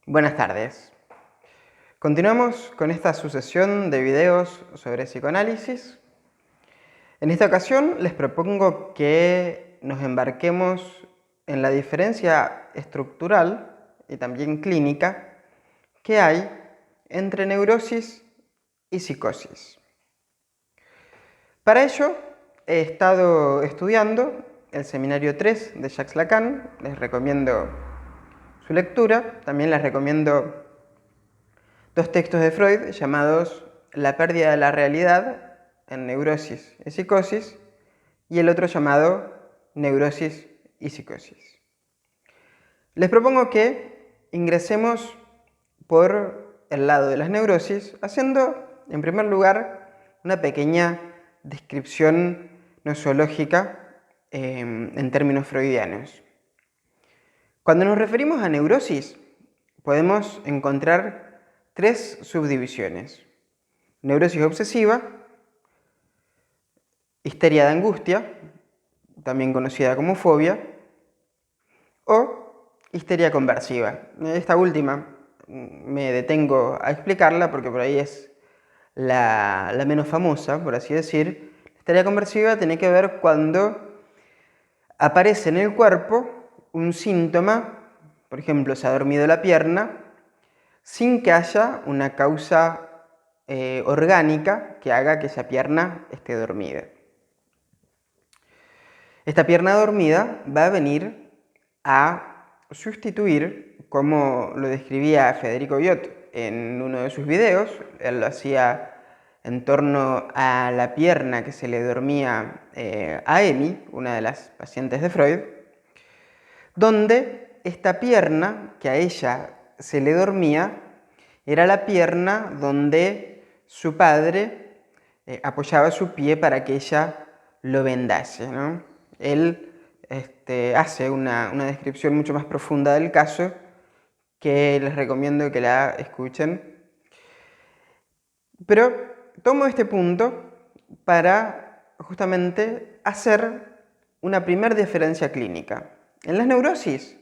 Buenas tardes. Continuamos con esta sucesión de videos sobre psicoanálisis. En esta ocasión les propongo que nos embarquemos en la diferencia estructural y también clínica que hay entre neurosis y psicosis. Para ello he estado estudiando el seminario 3 de Jacques Lacan. Les recomiendo su lectura. También les recomiendo dos textos de Freud llamados La pérdida de la realidad en neurosis y psicosis y el otro llamado Neurosis y psicosis. Les propongo que ingresemos por el lado de las neurosis haciendo, en primer lugar, una pequeña descripción nosológica en términos freudianos. Cuando nos referimos a neurosis, podemos encontrar tres subdivisiones: neurosis obsesiva, histeria de angustia, también conocida como fobia, o histeria conversiva. Esta última me detengo a explicarla porque por ahí es la menos famosa, por así decir. La histeria conversiva tiene que ver cuando aparece en el cuerpo un síntoma, por ejemplo, se ha dormido la pierna, sin que haya una causa orgánica que haga que esa pierna esté dormida. Esta pierna dormida va a venir a sustituir, como lo describía Federico Biot en uno de sus videos. Él lo hacía en torno a la pierna que se le dormía a Emi, una de las pacientes de Freud, donde esta pierna que a ella se le dormía era la pierna donde su padre apoyaba su pie para que ella lo vendase, ¿no? Él hace una descripción mucho más profunda del caso que les recomiendo que la escuchen. Pero tomo este punto para justamente hacer una primera diferencia clínica. En las neurosis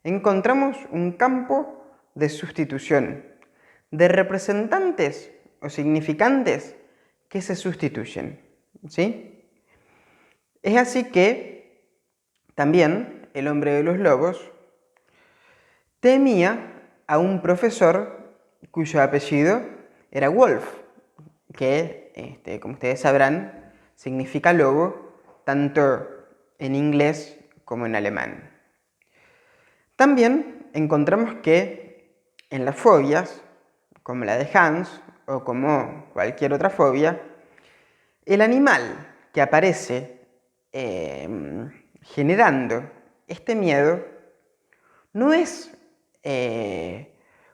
encontramos un campo de sustitución, de representantes o significantes que se sustituyen, ¿sí? Es así que también el hombre de los lobos temía a un profesor cuyo apellido era Wolf, que, como ustedes sabrán, significa lobo tanto en inglés como en alemán. También encontramos que en las fobias, como la de Hans o como cualquier otra fobia, el animal que aparece generando este miedo no es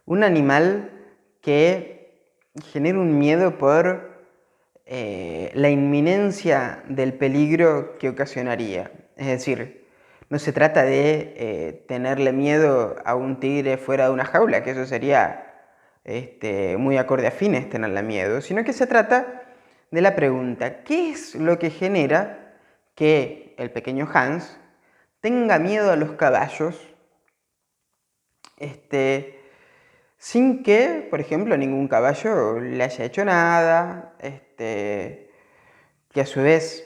un animal que genera un miedo por la inminencia del peligro que ocasionaría. Es decir, no se trata de tenerle miedo a un tigre fuera de una jaula, que eso sería muy acorde a fines tenerle miedo, sino que se trata de la pregunta: ¿qué es lo que genera que el pequeño Hans tenga miedo a los caballos sin que, por ejemplo, ningún caballo le haya hecho nada, que a su vez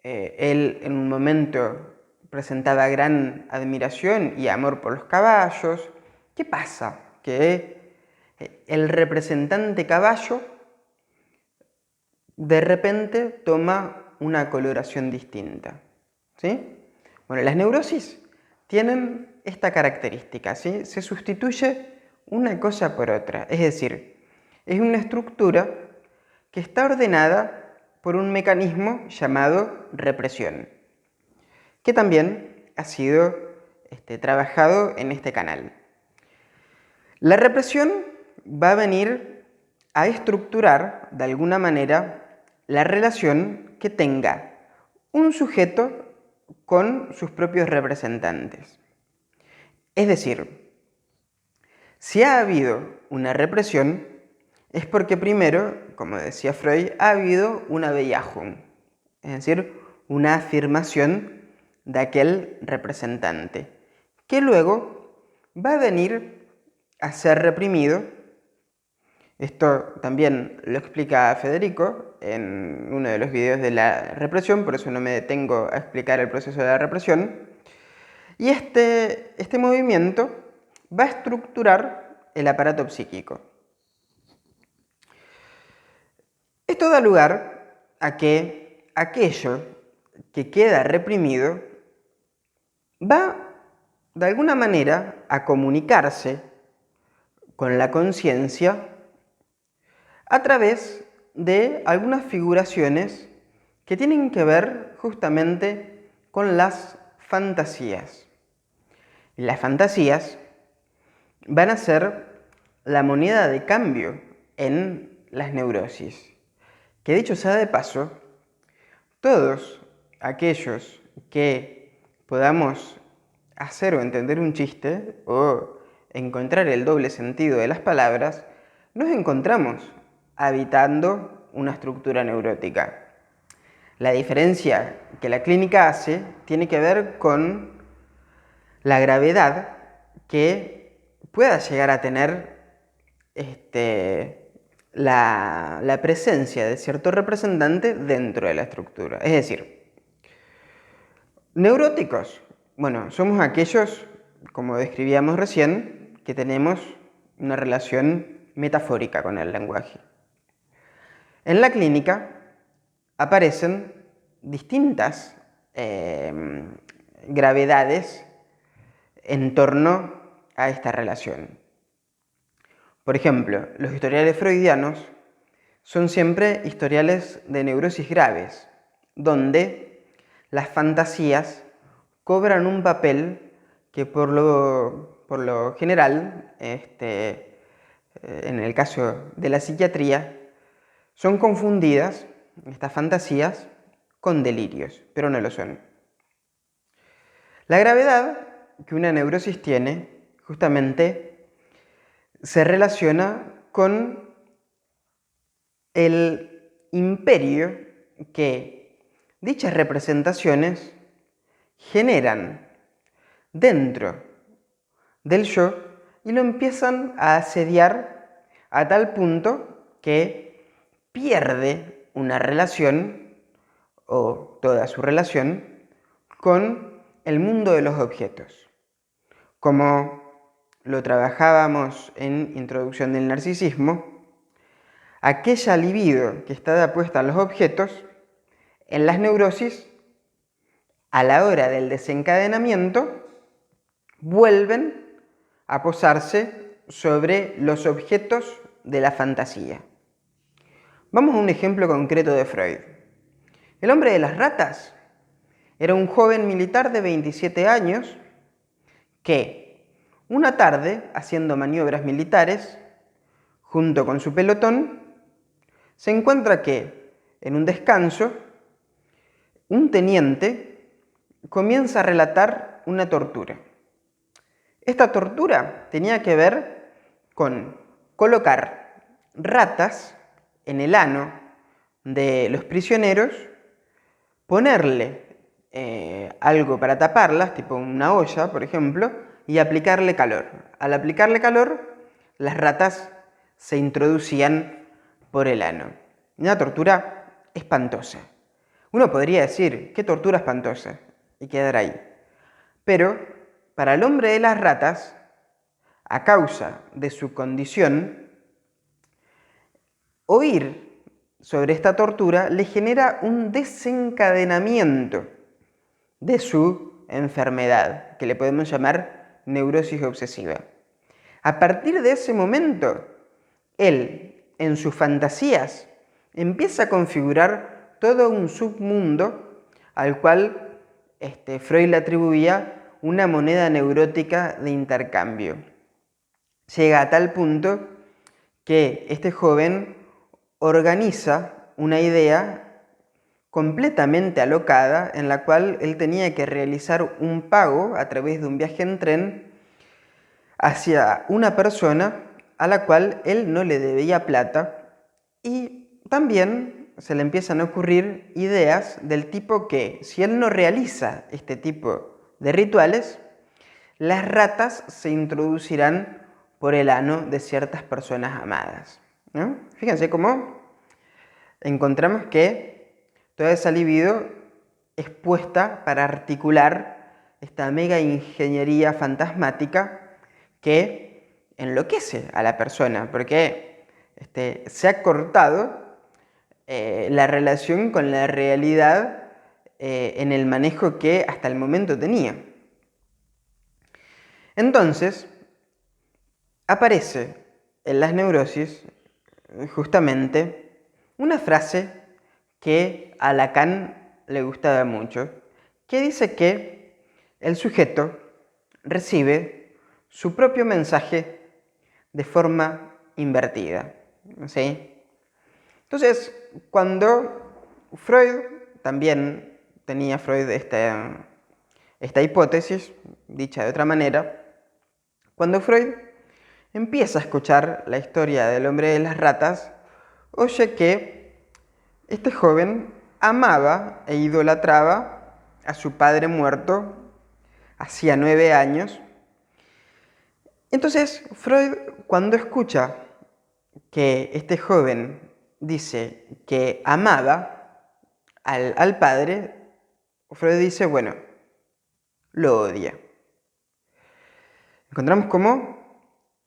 él en un momento presentaba gran admiración y amor por los caballos? ¿Qué pasa? Que el representante caballo de repente toma una coloración distinta, ¿sí? Bueno, las neurosis tienen esta característica, ¿sí? Se sustituye una cosa por otra, es decir, es una estructura que está ordenada por un mecanismo llamado represión, que también ha sido trabajado en este canal. La represión va a venir a estructurar de alguna manera la relación que tenga un sujeto con sus propios representantes. Es decir, si ha habido una represión, es porque primero, como decía Freud, ha habido una Bejahung, es decir, una afirmación de aquel representante, que luego va a venir a ser reprimido. Esto también lo explica Federico en uno de los videos de la represión, por eso no me detengo a explicar el proceso de la represión. Y este movimiento va a estructurar el aparato psíquico. Esto da lugar a que aquello que queda reprimido va de alguna manera a comunicarse con la conciencia a través de algunas figuraciones que tienen que ver justamente con las fantasías. Las fantasías van a ser la moneda de cambio en las neurosis. Que dicho sea de paso, todos aquellos que podamos hacer o entender un chiste o encontrar el doble sentido de las palabras, nos encontramos habitando una estructura neurótica. La diferencia que la clínica hace tiene que ver con la gravedad que pueda llegar a tener la presencia de cierto representante dentro de la estructura. Es decir, neuróticos, bueno, somos aquellos, como describíamos recién, que tenemos una relación metafórica con el lenguaje. En la clínica aparecen distintas gravedades en torno a esta relación. Por ejemplo, los historiales freudianos son siempre historiales de neurosis graves, donde las fantasías cobran un papel que por lo general, en el caso de la psiquiatría, son confundidas, estas fantasías, con delirios, pero no lo son. La gravedad que una neurosis tiene, justamente, se relaciona con el imperio que dichas representaciones generan dentro del yo y lo empiezan a asediar a tal punto que pierde una relación o toda su relación con el mundo de los objetos. Como lo trabajábamos en Introducción del Narcisismo, aquella libido que está puesta en los objetos, en las neurosis, a la hora del desencadenamiento, vuelven a posarse sobre los objetos de la fantasía. Vamos a un ejemplo concreto de Freud. El hombre de las ratas era un joven militar de 27 años que, una tarde, haciendo maniobras militares, junto con su pelotón, se encuentra que, en un descanso, un teniente comienza a relatar una tortura. Esta tortura tenía que ver con colocar ratas en el ano de los prisioneros, ponerle algo para taparlas, tipo una olla, por ejemplo, y aplicarle calor. Al aplicarle calor, las ratas se introducían por el ano. Una tortura espantosa. Uno podría decir, ¿qué tortura espantosa? Y quedar ahí. Pero, para el hombre de las ratas, a causa de su condición, oír sobre esta tortura le genera un desencadenamiento de su enfermedad, que le podemos llamar neurosis obsesiva. A partir de ese momento, él, en sus fantasías, empieza a configurar todo un submundo al cual Freud le atribuía una moneda neurótica de intercambio. Llega a tal punto que este joven organiza una idea completamente alocada en la cual él tenía que realizar un pago a través de un viaje en tren hacia una persona a la cual él no le debía plata, y también se le empiezan a ocurrir ideas del tipo que si él no realiza este tipo de rituales, las ratas se introducirán por el ano de ciertas personas amadas, ¿no? Fíjense cómo encontramos que toda esa libido es puesta para articular esta mega ingeniería fantasmática que enloquece a la persona, porque se ha cortado la relación con la realidad en el manejo que hasta el momento tenía. Entonces, aparece en las neurosis justamente una frase que a Lacan le gustaba mucho, que dice que el sujeto recibe su propio mensaje de forma invertida, ¿sí? Entonces, cuando Freud, también tenía Freud esta hipótesis, dicha de otra manera, cuando Freud empieza a escuchar la historia del hombre de las ratas, oye que este joven amaba e idolatraba a su padre muerto hacía 9 años. Entonces, Freud, cuando escucha que este joven dice que amaba al padre, Freud dice, bueno, lo odia. Encontramos cómo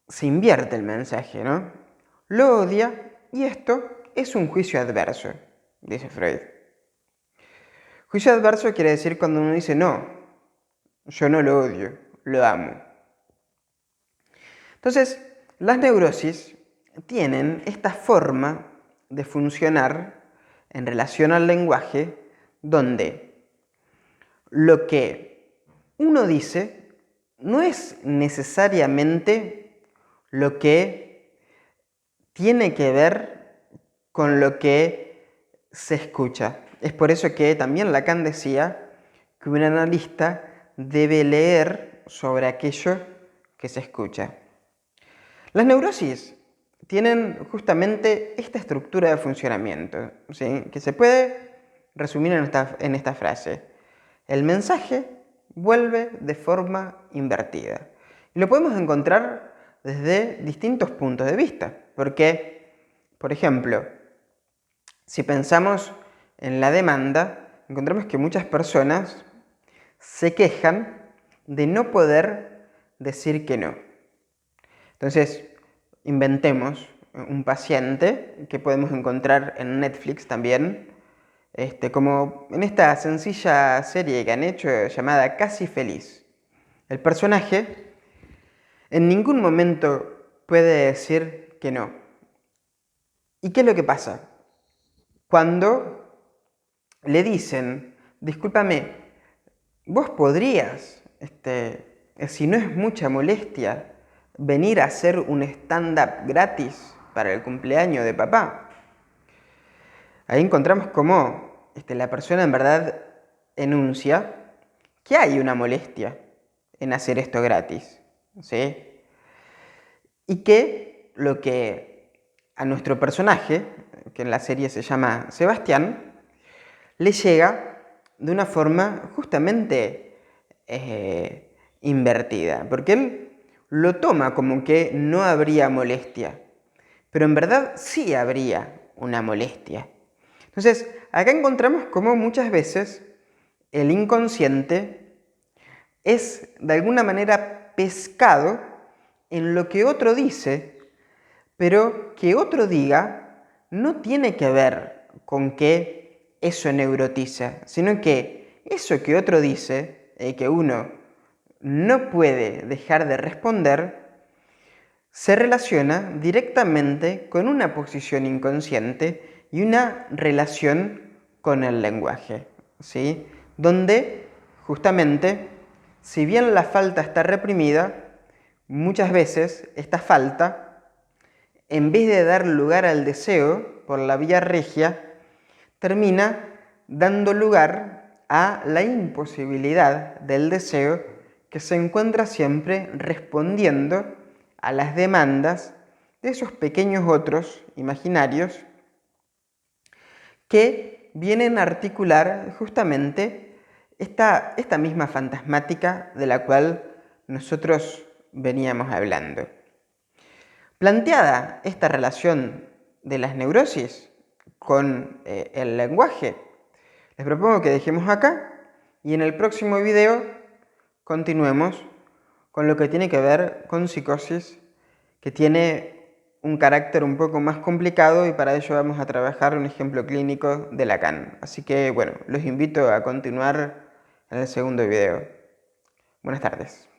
se invierte el mensaje, ¿no? Lo odia y esto es un juicio adverso, dice Freud. Juicio adverso quiere decir cuando uno dice, no, yo no lo odio, lo amo. Entonces, las neurosis tienen esta forma de funcionar en relación al lenguaje donde lo que uno dice no es necesariamente lo que tiene que ver con lo que se escucha. Es por eso que también Lacan decía que un analista debe leer sobre aquello que se escucha. Las neurosis tienen justamente esta estructura de funcionamiento, ¿sí? Que se puede resumir en esta frase. El mensaje vuelve de forma invertida. Y lo podemos encontrar desde distintos puntos de vista, porque, por ejemplo, si pensamos en la demanda, encontramos que muchas personas se quejan de no poder decir que no. Entonces, inventemos un paciente que podemos encontrar en Netflix también, como en esta sencilla serie que han hecho llamada Casi Feliz. El personaje en ningún momento puede decir que no. ¿Y qué es lo que pasa? Cuando le dicen, discúlpame, vos podrías, si no es mucha molestia, venir a hacer un stand-up gratis para el cumpleaños de papá. Ahí encontramos cómo la persona en verdad enuncia que hay una molestia en hacer esto gratis, ¿sí? Y que lo que a nuestro personaje, que en la serie se llama Sebastián, le llega de una forma justamente invertida, porque él lo toma como que no habría molestia, pero en verdad sí habría una molestia. Entonces, acá encontramos cómo muchas veces el inconsciente es de alguna manera pescado en lo que otro dice, pero que otro diga no tiene que ver con que eso neurotiza, sino que eso que otro dice, que uno no puede dejar de responder, se relaciona directamente con una posición inconsciente y una relación con el lenguaje, ¿sí? Donde justamente, si bien la falta está reprimida, muchas veces esta falta, en vez de dar lugar al deseo por la vía regia, termina dando lugar a la imposibilidad del deseo que se encuentra siempre respondiendo a las demandas de esos pequeños otros imaginarios que vienen a articular justamente esta misma fantasmática de la cual nosotros veníamos hablando. Planteada esta relación de las neurosis con el lenguaje, les propongo que dejemos acá y en el próximo video continuemos con lo que tiene que ver con psicosis, que tiene un carácter un poco más complicado y para ello vamos a trabajar un ejemplo clínico de Lacan. Así que bueno, los invito a continuar en el segundo video. Buenas tardes.